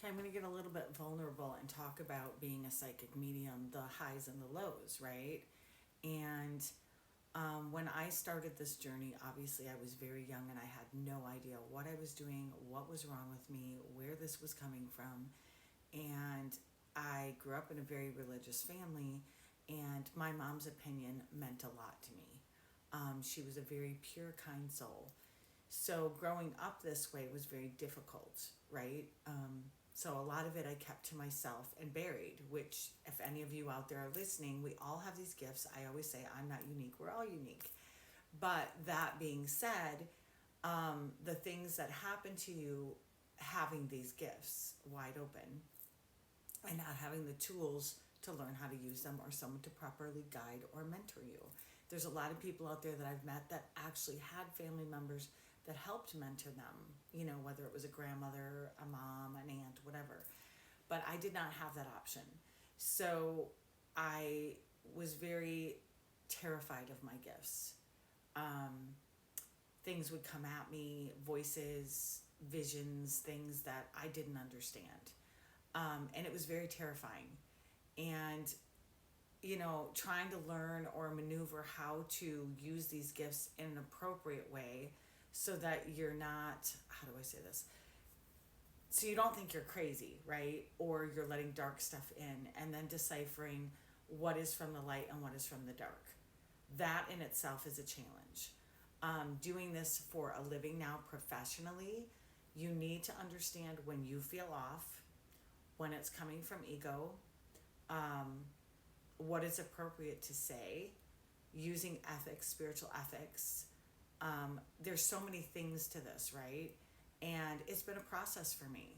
I'm going to get a little bit vulnerable and talk about being a psychic medium, the highs and the lows, right? And when I started this journey, obviously I was very young and I had no idea what I was doing, what was wrong with me, where this was coming from. And I grew up in a very religious family, and my mom's opinion meant a lot to me. She was a very pure, kind soul. So growing up this way was very difficult, right? So a lot of it I kept to myself and buried, which, if any of you out there are listening, we all have these gifts. I always say, I'm not unique, we're all unique. But that being said, the things that happen to you having these gifts wide open and not having the tools to learn how to use them or someone to properly guide or mentor you. There's a lot of people out there that I've met that actually had family members that helped mentor them, whether it was a grandmother, a mom, an aunt, whatever. But I did not have that option. So I was very terrified of my gifts. Um, Things would come at me, voices, visions, things that I didn't understand. And it was very terrifying. And trying to learn or maneuver how to use these gifts in an appropriate way so that you're not, how do I say this? So you don't think you're crazy, right? Or you're letting dark stuff in, and then deciphering what is from the light and what is from the dark. That in itself is a challenge. Doing this for a living now professionally, you need to understand when you feel off, when it's coming from ego, what is appropriate to say, using ethics, spiritual ethics. There's so many things to this, right? And it's been a process for me.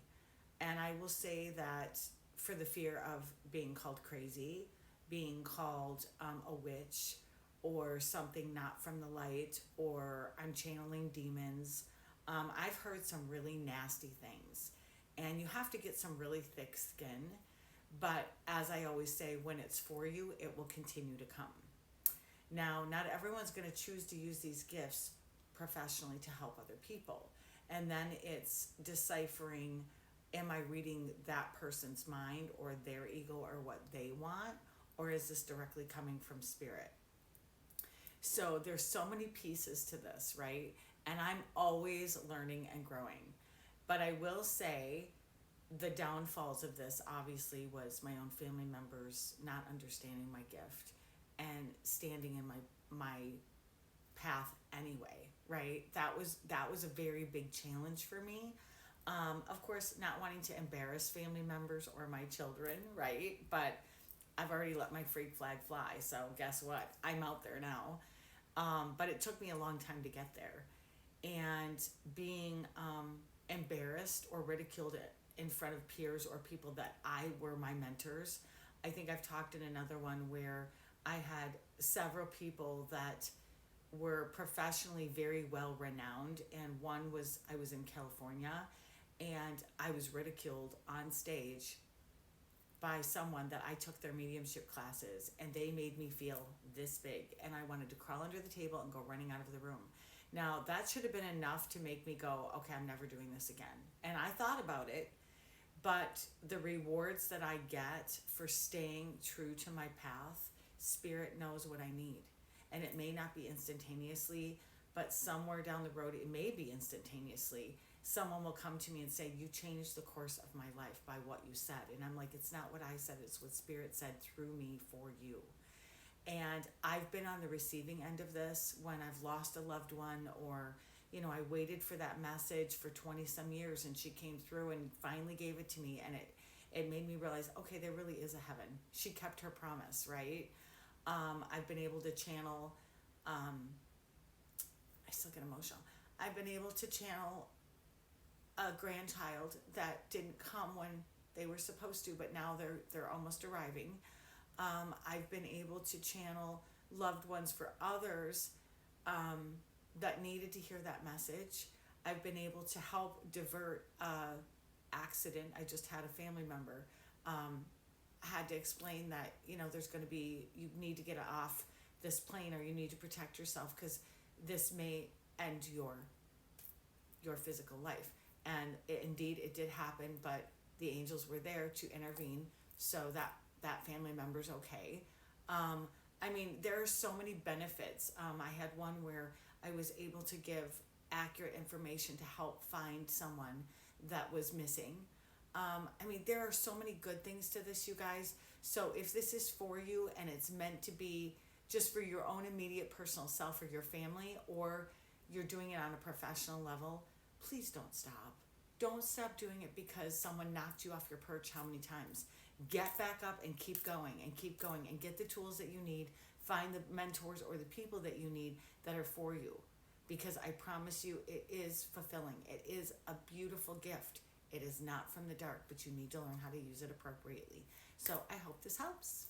And I will say that for the fear of being called crazy, being called a witch, or something not from the light, or I'm channeling demons, I've heard some really nasty things. And you have to get some really thick skin. But as I always say, when it's for you, it will continue to come. Now, not everyone's going to choose to use these gifts professionally to help other people. And then it's deciphering, am I reading that person's mind or their ego or what they want? Or is this directly coming from spirit? So there's so many pieces to this, right? And I'm always learning and growing. But I will say the downfalls of this obviously was my own family members not understanding my gift and standing in my path anyway, right? That was a very big challenge for me. Of course, not wanting to embarrass family members or my children, right? But I've already let my freak flag fly, so guess what? I'm out there now. But it took me a long time to get there. And being embarrassed or ridiculed in front of peers or people that I were my mentors. I think I've talked in another one where I had several people that were professionally very well renowned, and one was I was in California and I was ridiculed on stage by someone that I took their mediumship classes, and they made me feel this big and I wanted to crawl under the table and go running out of the room. Now that should have been enough to make me go, okay, I'm never doing this again. And I thought about it, but the rewards that I get for staying true to my path, spirit knows what I need. And it may not be instantaneously, but somewhere down the road, it may be instantaneously. Someone will come to me and say, you changed the course of my life by what you said. And I'm like, it's not what I said, it's what spirit said through me for you. And I've been on the receiving end of this when I've lost a loved one, or I waited for that message for 20 some years and she came through and finally gave it to me, and it made me realize, okay, there really is a heaven. She kept her promise, right? I've been able to channel, I still get emotional. I've been able to channel a grandchild that didn't come when they were supposed to, but now they're almost arriving. I've been able to channel loved ones for others that needed to hear that message. I've been able to help divert accident. I just had a family member had to explain that there's going to be, you need to get off this plane, or you need to protect yourself because this may end your physical life. And indeed it did happen, but the angels were there to intervene so that that family member's okay. I mean, there are so many benefits. I had one where I was able to give accurate information to help find someone that was missing. I mean, there are so many good things to this, you guys. So if this is for you and it's meant to be just for your own immediate personal self or your family, or you're doing it on a professional level, please don't stop. Don't stop doing it because someone knocked you off your perch how many times. Get back up and keep going and keep going and get the tools that you need. Find the mentors or the people that you need that are for you. Because I promise you, it is fulfilling. It is a beautiful gift. It is not from the dark, but you need to learn how to use it appropriately. So I hope this helps.